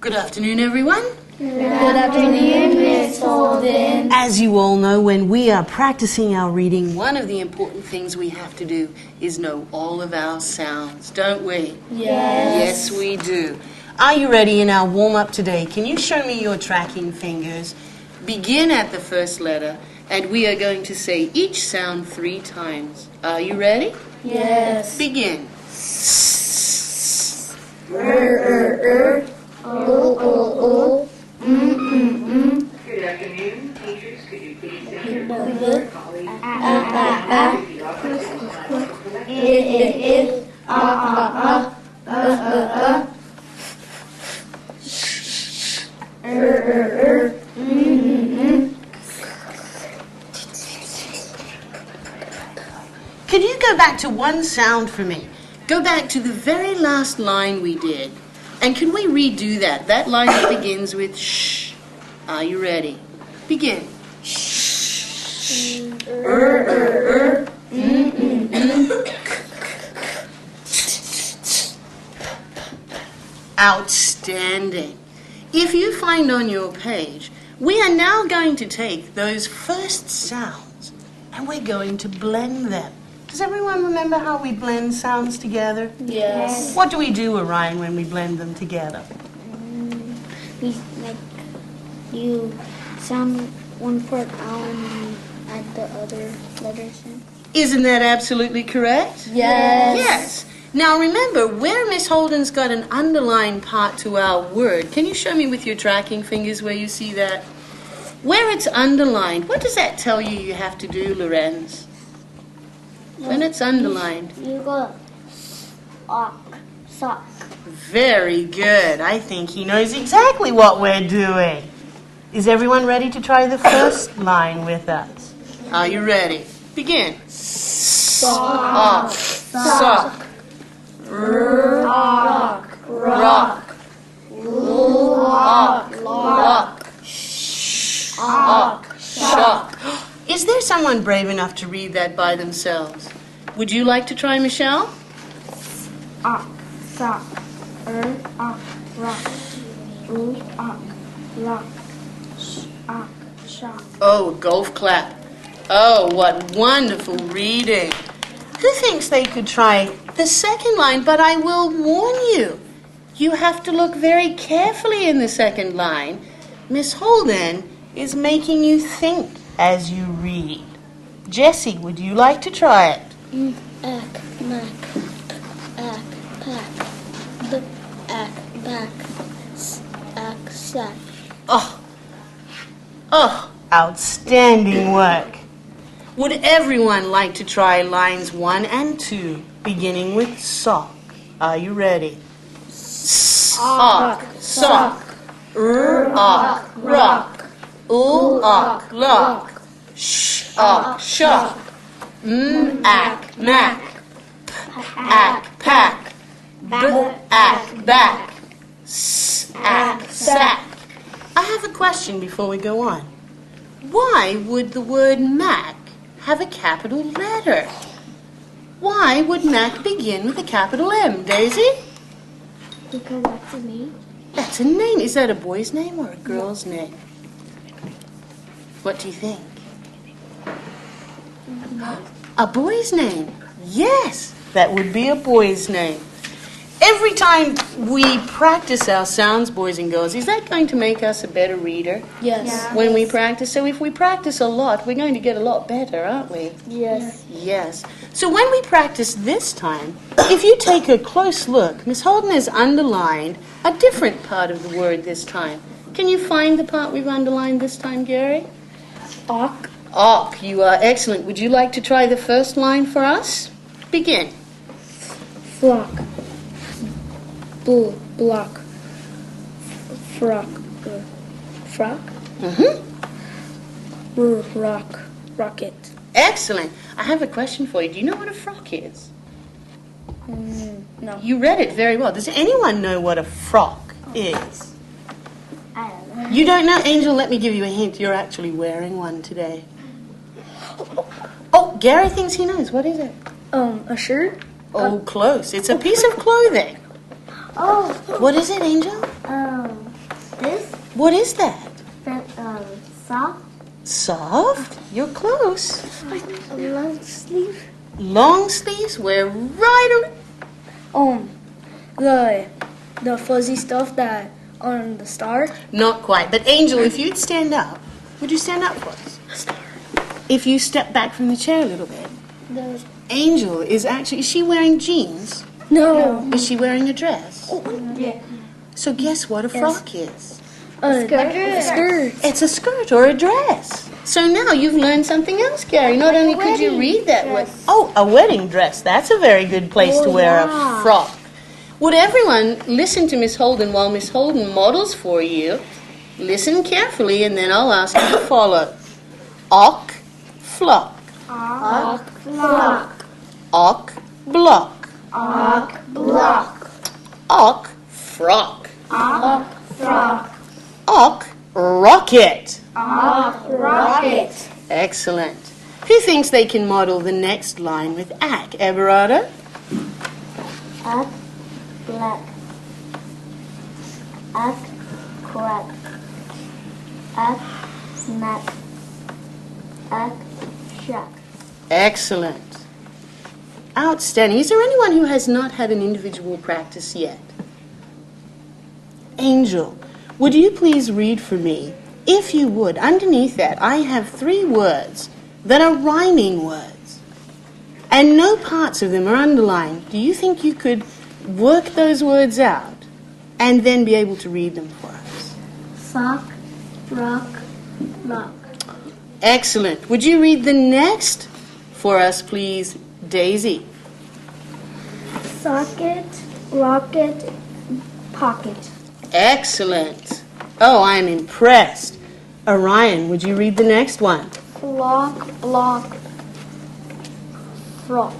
Good afternoon, everyone. Good afternoon, Miss Holden. As you all know, when we are practicing our reading, one of the important things we have to do is know all of our sounds, don't we? Yes. Yes, we do. Are you ready in our warm-up today? Can you show me your tracking fingers? Begin at the first letter, and we are going to say each sound 3 times. Are you ready? Yes. Begin. Good afternoon, teachers. Could you please introduce your colleagues? Could you go back to one sound for me? Go back to the very last line we did. And can we redo that? That line that begins with shh. Are you ready? Begin. Outstanding. If you find on your page, we are now going to take those first sounds and we're going to blend them. Does everyone remember how we blend sounds together? Yes. What do we do, Orion, when we blend them together? You sound one part out and you add the other letters in. Isn't that absolutely correct? Yes. Yes. Now remember, where Miss Holden's got an underlined part to our word, can you show me with your tracking fingers where you see that? Where it's underlined, what does that tell you have to do, Lorenz? When it's underlined. You go sock. Very good. I think he knows exactly what we're doing. Is everyone ready to try the first line with us? Are you ready? Begin. Sock. Sock. Rock. Rock. Lock. Shock. Shock. Is there someone brave enough to read that by themselves? Would you like to try, Michelle? Sock. Rock. Lock. Shock. Oh, golf clap. Oh, what wonderful reading. Who thinks they could try the second line? But I will warn you, you have to look very carefully in the second line. Miss Holden is making you think as you read. Jessie, would you like to try it? Ack, mac, ack, pack, ack, back, ack, sack. Oh, outstanding work. Would everyone like to try lines 1 and 2, beginning with sock? Are you ready? Sock, sock, rock, rock, lock, shock, shock, ack, mac, ack, pack, ack, back, ack, sack. I have a question before we go on. Why would the word Mac have a capital letter? Why would Mac begin with a capital M, Daisy? Because that's a name. That's a name. Is that a boy's name or a girl's name? What do you think? A boy's name. Yes, that would be a boy's name. Every time we practice our sounds, boys and girls, is that going to make us a better reader? Yes. When we practice? So if we practice a lot, we're going to get a lot better, aren't we? Yes. Yes. So when we practice this time, if you take a close look, Miss Holden has underlined a different part of the word this time. Can you find the part we've underlined this time, Gary? Ock. Ock, you are excellent. Would you like to try the first line for us? Begin. Flock. Bull. Block. Frock. Frock. Rock. Rocket. Excellent. I have a question for you. Do you know what a frock is? No. You read it very well. Does anyone know what a frock is? I don't know. You don't know? Angel, let me give you a hint. You're actually wearing one today. Oh, Gary thinks he knows. What is it? A shirt? Oh, close. It's a piece of clothing. Oh, What is it, Angel? What is that? Soft. Soft? You're close. A long sleeve. Long sleeves? We're right on. The fuzzy stuff that on the star. Not quite. But Angel, if you'd stand up, would you stand up for us? If you step back from the chair a little bit. Angel is she wearing jeans? No. Is she wearing a dress? Yeah. So guess what a frock is? A skirt. It's a skirt or a dress. So now you've learned something else, Gary. Not only could you read that word. Oh, a wedding dress. That's a very good place to wear a frock. Would everyone listen to Miss Holden while Miss Holden models for you? Listen carefully, and then I'll ask you to follow. Ock, flock. Ock, flock. Ock, block. Ock, block. Ock, frock. Ock, frock. Ock, rocket. Ock, rocket. Excellent. Who thinks they can model the next line with ack? Everardo? Ack, black. Ack, crack. Ack, snack. Ack, shack. Excellent. Outstanding. Is there anyone who has not had an individual practice yet? Angel, would you please read for me? If you would, underneath that, I have 3 words that are rhyming words, and no parts of them are underlined. Do you think you could work those words out and then be able to read them for us? Sock, rock, lock. Excellent. Would you read the next for us, please, Daisy? Socket, rocket, pocket. Excellent. Oh, I am impressed. Orion, would you read the next one? Flock, block, frock.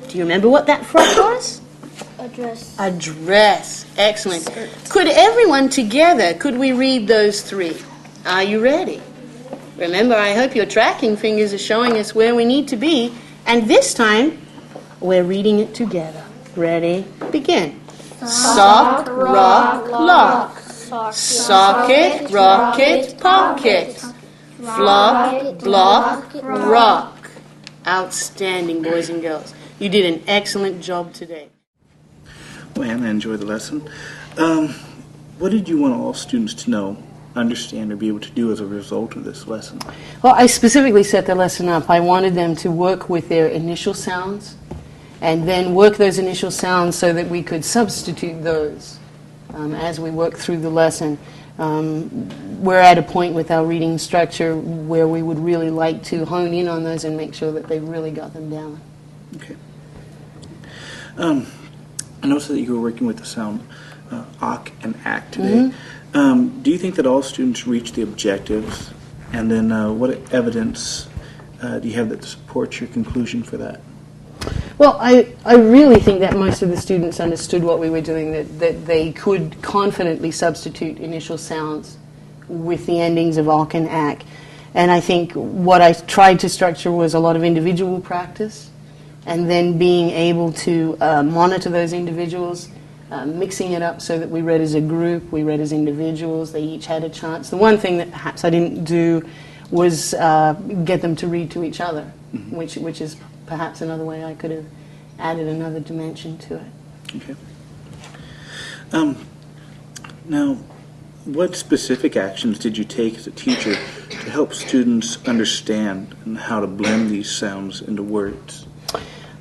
Do you remember what that frock was? A dress. A dress. Excellent. Could everyone together, could we read those 3? Are you ready? Remember, I hope your tracking fingers are showing us where we need to be. And this time, we're reading it together. Ready? Begin. Sock, rock, lock. Socket, rocket, pocket. Flock, block, rock. Outstanding, boys and girls. You did an excellent job today. Well, Anna, enjoyed the lesson. What did you want all students to know, understand, or be able to do as a result of this lesson? Well, I specifically set the lesson up. I wanted them to work with their initial sounds and then work those initial sounds so that we could substitute those as we work through the lesson. We're at a point with our reading structure where we would really like to hone in on those and make sure that they really got them down. Okay. I noticed that you were working with the sound ock and ack today. Mm-hmm. Do you think that all students reach the objectives? And then what evidence do you have that supports your conclusion for that? Well, I really think that most of the students understood what we were doing, that they could confidently substitute initial sounds with the endings of ock and ack. And I think what I tried to structure was a lot of individual practice, and then being able to monitor those individuals, mixing it up so that we read as a group, we read as individuals, they each had a chance. The one thing that perhaps I didn't do was get them to read to each other, Mm-hmm. which is perhaps another way I could have added another dimension to it. Okay. Now, what specific actions did you take as a teacher to help students understand and how to blend these sounds into words?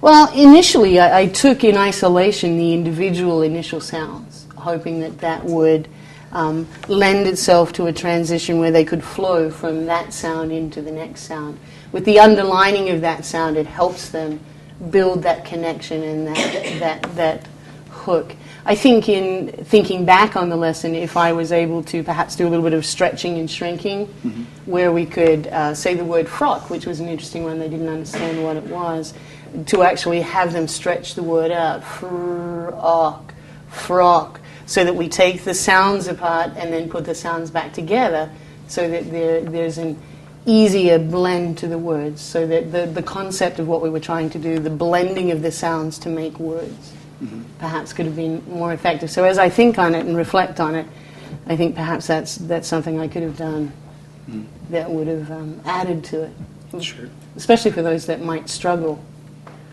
Well, initially I took in isolation the individual initial sounds, hoping that that would lend itself to a transition where they could flow from that sound into the next sound. With the underlining of that sound, it helps them build that connection and that hook. I think in thinking back on the lesson, if I was able to perhaps do a little bit of stretching and shrinking, where we could say the word frock, which was an interesting one, they didn't understand what it was, to actually have them stretch the word out, frock, frock, so that we take the sounds apart and then put the sounds back together so that there's an easier blend to the words, so that the concept of what we were trying to do, the blending of the sounds to make words, perhaps could have been more effective. So as I think on it and reflect on it, I think perhaps that's something I could have done that would have added to it, Sure. especially for those that might struggle.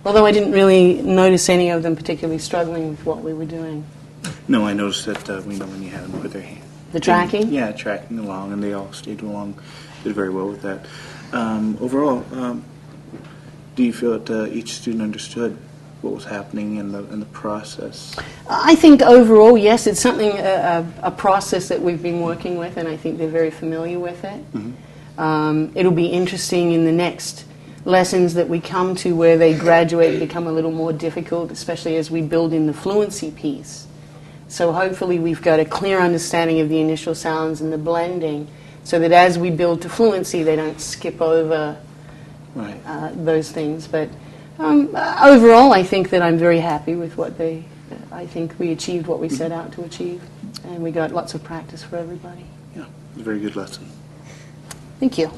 Although I didn't really notice any of them particularly struggling with what we were doing. No, I noticed that when you had them with their hand. The tracking? Yeah, tracking along, and they all stayed along, did very well with that. Overall, do you feel that each student understood what was happening in the process? I think overall, yes, it's something, a process that we've been working with, and I think they're very familiar with it. It'll be interesting in the next lessons that we come to where they graduate and become a little more difficult, especially as we build in the fluency piece. So hopefully we've got a clear understanding of the initial sounds and the blending, so that as we build to fluency, they don't skip over Right. those things. But overall, I think that I'm very happy with what I think we achieved what we set out to achieve, and we got lots of practice for everybody. Yeah, it was a very good lesson. Thank you.